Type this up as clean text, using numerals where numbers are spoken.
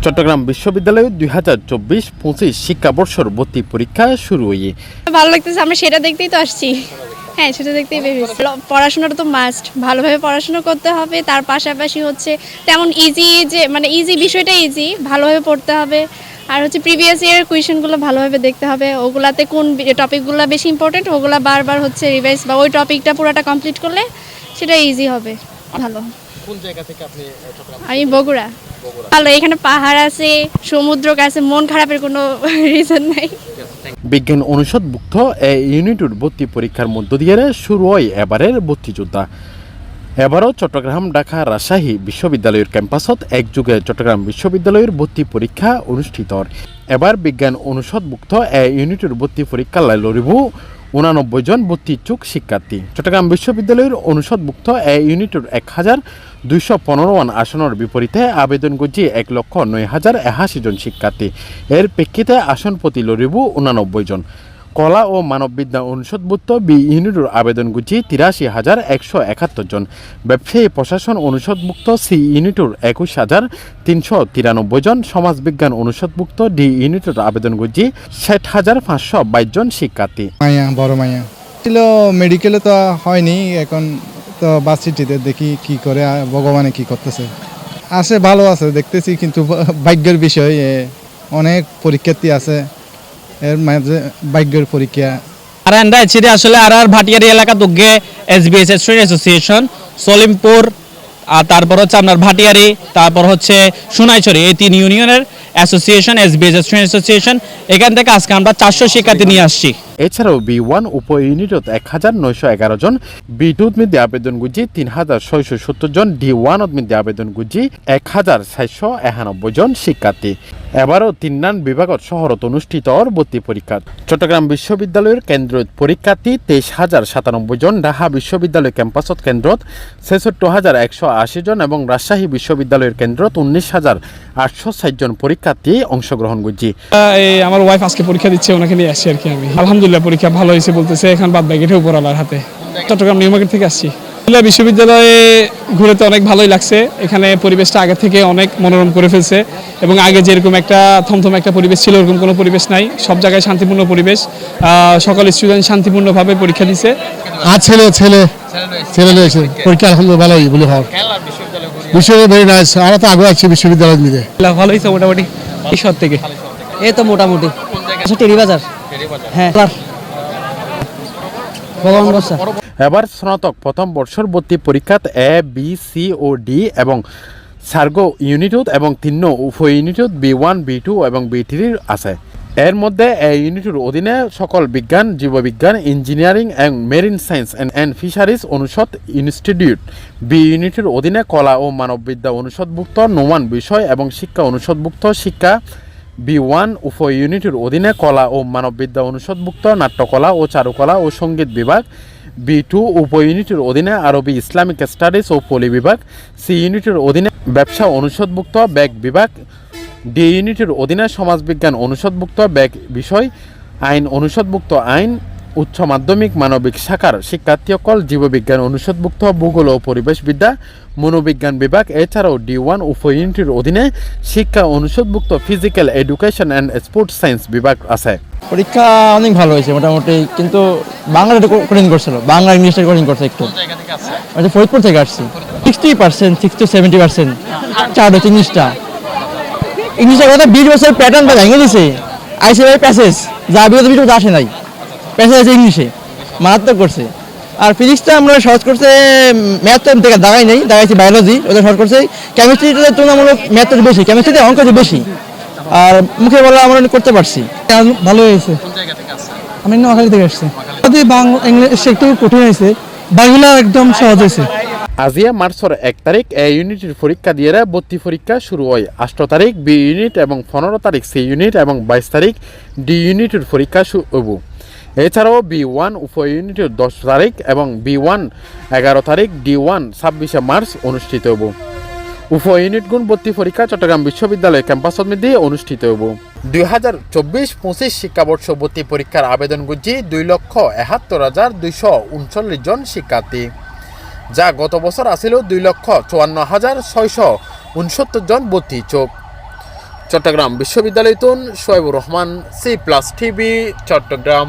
চট্টগ্রাম বিশ্ববিদ্যালয়ে 2024-25 শিক্ষাবর্ষের ভর্তি পরীক্ষা শুরু হয়ে ভালো লাগতেছে। আমরা সেটা দেখতেই তো আসছি। হ্যাঁ, সেটা দেখতেই বেরিয়েছি। পড়াশোনাটা তো মাস্ট, ভালোভাবে পড়াশোনা করতে হবে। তার পাশাপাশি হচ্ছে তেমন ইজি বিষয়টা ইজি, ভালোভাবে পড়তে হবে। আর হচ্ছে প্রিভিয়াস ইয়ার কোয়েশ্চেনগুলো ভালোভাবে দেখতে হবে। ওগুলাতে কোন টপিকগুলো বেশি ইম্পর্টেন্ট, ওগুলা বারবার হচ্ছে রিভাইজ বা ওই টপিকটা পুরোটা কমপ্লিট করলে সেটা ইজি হবে। ভালো। কোন জায়গা থেকে আপনি আমি বগুড়া। ভালো, এখানে পাহাড় আছে, সমুদ্র আছে, মন খারাপের কোনো রিজন নাই। বিজ্ঞান অনুষদভুক্ত এই ইউনিটের ভর্তি পরীক্ষার মধ্য দিয়ে শুরু হয় এবারের ভর্তি যোদ্ধা। এবারও চট্টগ্রাম, ঢাকা, রাজশাহী বিশ্ববিদ্যালয়ের ক্যাম্পাসত একযোগে চট্টগ্রাম বিশ্ববিদ্যালয়ের ভর্তি পরীক্ষা অনুষ্ঠিত। এবার বিজ্ঞান অনুষদভুক্ত এই ইউনিটের ভর্তি পরীক্ষা লড়িব 89 জন ভর্তি ইচ্ছুক শিক্ষার্থী। চট্টগ্রাম বিশ্ববিদ্যালয়ের অনুষদভুক্ত এই ইউনিটের 1215 আসনের বিপরীতে আবেদন করছে 1,09,081 জন শিক্ষার্থী। এর প্রেক্ষিতে আসন প্রতি লড়িব 89 জন। কলা ও মানববিদ্যা অনুষদভুক্ত বি ইউনিটের আবেদন গুছি 83,171 জন। ব্যবসায়ী প্রশাসন অনুষদভুক্ত সি ইউনিটের 21,393 জন। সমাজবিজ্ঞান অনুষদভুক্ত ডি ইউনিটের আবেদন গুছি 60,522 জন শিক্ষার্থী। বড় মাইয়া ছিল, মেডিকেলে তো হয়নি, এখন তো বাসিটিতে দেখি কি করে, ভগবানে কি করতেছে। আসে ভালো আছে দেখতেছি, কিন্তু ভাগ্যের বিষয়, অনেক পরীক্ষার্থী আছে, এর মাঝে ভাগ্যের পরীক্ষা। আর আমরা আসলে আর ভাটিয়ারি এলাকা দুর্গে এসবিএস স্টুডেন্ট অ্যাসোসিয়েশন, সলিমপুর, আর তারপর হচ্ছে আপনার ভাটিয়ারি, তারপর হচ্ছে সোনাইছড়ি, এই 3 ইউনিয়নের অ্যাসোসিয়েশন এসবিএস স্টুডেন্ট অ্যাসোসিয়েশন। এখান থেকে আজকে আমরা 400 শিক্ষার্থী নিয়ে আসছি। এছাড়াও বি1 উপ ইউনিটত 1,911 জন, বি2 মধ্যে আবেদন গুজি 3,670 জন, ডি1 মধ্যে আবেদন গুজি 1,491 জন শিক্ষার্থী। এবারও 3 নং বিভাগত শহরত অনুষ্ঠিত ভর্তি পরীক্ষা। চট্টগ্রাম বিশ্ববিদ্যালয়ের কেন্দ্রত পরীক্ষার্থী 23,097 জন, ঢাকা বিশ্ববিদ্যালয় ক্যাম্পাসত কেন্দ্রত 66,180 জন এবং রাজশাহী বিশ্ববিদ্যালয়ের কেন্দ্রত 19,860 জন পরীক্ষার্থী অংশগ্রহণ করছি। আমার ওয়াইফ আজকে পরীক্ষা দিচ্ছে, ওনাকে নিয়ে আসছি আর কি। আমি আলহামদুলিল্লাহ পরীক্ষা ভালো হয়েছে বলতেছে, এখন বাদ বাকি উপর আল্লাহর হাতে। চট্টগ্রাম নিউ মার্কেট থেকে আসছি। বিশ্ববিদ্যালয়ে ঘুরে তো অনেক ভালোই লাগছে। এখানে পরিবেশটা আগে থেকে অনেক মনোরম করে ফেলছে এবং আগে যেরকম একটা থমথম একটা পরিবেশ ছিল, ওরকম কোনো পরিবেশ নাই। সব জায়গায় শান্তিপূর্ণ পরিবেশ, সকল স্টুডেন্ট শান্তিপূর্ণভাবে পরীক্ষা দিচ্ছে। আর ছেলে রয়েছে, পরীক্ষা আলহামদুলিল্লাহ ভালোই বলে হয়। বিশ্ববিদ্যালয় ভেরি নাইস। আমরা তো আগে আসছি বিশ্ববিদ্যালয় মিলে, ভালো হয়েছে মোটামুটি। ঈশ্বর থেকে এই তো মোটামুটি টেরিবাজার। হ্যাঁ, এবার স্নাতক প্রথম বর্ষের ভর্তি পরীক্ষাত এ, বি, সি ও ডি এবং সার্গো ইউনিটত এবং 3 উপ ইউনিটত বি1, বি2 এবং বি3 আছে। এর মধ্যে এ ইউনিটের অধীনে সকল বিজ্ঞান, জীববিজ্ঞান, engineering and marine science and fisheries অনুষদ ইনস্টিটিউট। বি ইউনিটের অধীনে কলা ও মানববিদ্যা অনুষদভুক্ত 9 বিষয় এবং শিক্ষা অনুষদভুক্ত শিক্ষা। বি1 উপ ইউনিটের অধীনে কলা ও মানববিদ্যা অনুষদভুক্ত নাট্যকলা ও চারুকলা ও সঙ্গীত বিভাগ। বি2 উপ ইউনিটের অধীনে আরবি ইসলামিক স্টাডিজ ও পলি বিভাগ। সি ইউনিটের অধীনে ব্যবসা অনুষদভুক্ত ব্যাগ বিভাগ। ডি ইউনিটের অধীনে সমাজবিজ্ঞান অনুষদভুক্ত ব্যাগ বিষয়, আইন অনুষদভুক্ত আইন, উচ্চ মাধ্যমিক মানবিক শাখার শিক্ষার্থীসকল জীববিজ্ঞান অনুষদভুক্ত ভূগোল ও পরিবেশবিদ্যা, মনোবিজ্ঞান বিভাগ। এছাড়াও ডি1 উপ ইউনিটের অধীনে শিক্ষা অনুষদভুক্ত physical education and sports science বিভাগ আছে। পরীক্ষা অনেক ভালো হয়েছে মোটামুটি, কিন্তু বাংলাটা কঠিন করছিল, বাংলা ইংলিশটা কঠিন করছে একটু। ফরিদপুর থেকে আসছি। 60%, 60-70% চার হচ্ছে ইংলিশটা কথা 20 বছর প্যাটার্ন বা ভেঙে দিছে। আইসে প্যাসেজ যা বিগত 20 বছর আসে নাই, প্যাসেজ আছে ইংলিশে, মারাত্মক করছে। আর ফিজিক্সটা আমরা সহজ করছে, ম্যাথ তো থেকে দাগাই নেই, দাগাইছি বায়োলজি, ওদের সহজ করছে। কেমিস্ট্রিটা তুলনামূলক ম্যাথটা বেশি, কেমিস্ট্রিতে অঙ্ক বেশি, আর মুখে বলা আমরা করতে পারছি। ভালো হয়েছে। আমি নোয়াখালী থেকে আসছি। যদি ইংলিশ একটু কঠিন হয়েছে, বাংলা একদম সহজ হয়েছে। আজিয়া মার্চের 1 তারিখ এ ইউনিটের পরীক্ষা দিয়ে ভর্তি পরীক্ষা শুরু হয়। 8 তারিখ বি ইউনিট এবং 15 তারিখ সি ইউনিট এবং 22 তারিখ ডি ইউনিটের পরীক্ষা হব। এছাড়াও বি1 উপ ইউনিটের 10 তারিখ এবং বি1 11 তারিখ, ডি1 26 মার্চ অনুষ্ঠিত হব। উপ ইউনিটগুণ ভর্তি পরীক্ষা চট্টগ্রাম বিশ্ববিদ্যালয় ক্যাম্পাসের মধ্যে অনুষ্ঠিত হব। 2024-25 শিক্ষাবর্ষ ভর্তি পরীক্ষার আবেদন গুজি 2,71,239 জন শিক্ষার্থী, যা গত বছর আসিল 2,54,669 জন ভর্তি ইচ্ছুক। Chittagong বিশ্ববিদ্যালয়তুন Shoebur Rahman C+ TV Chittagong.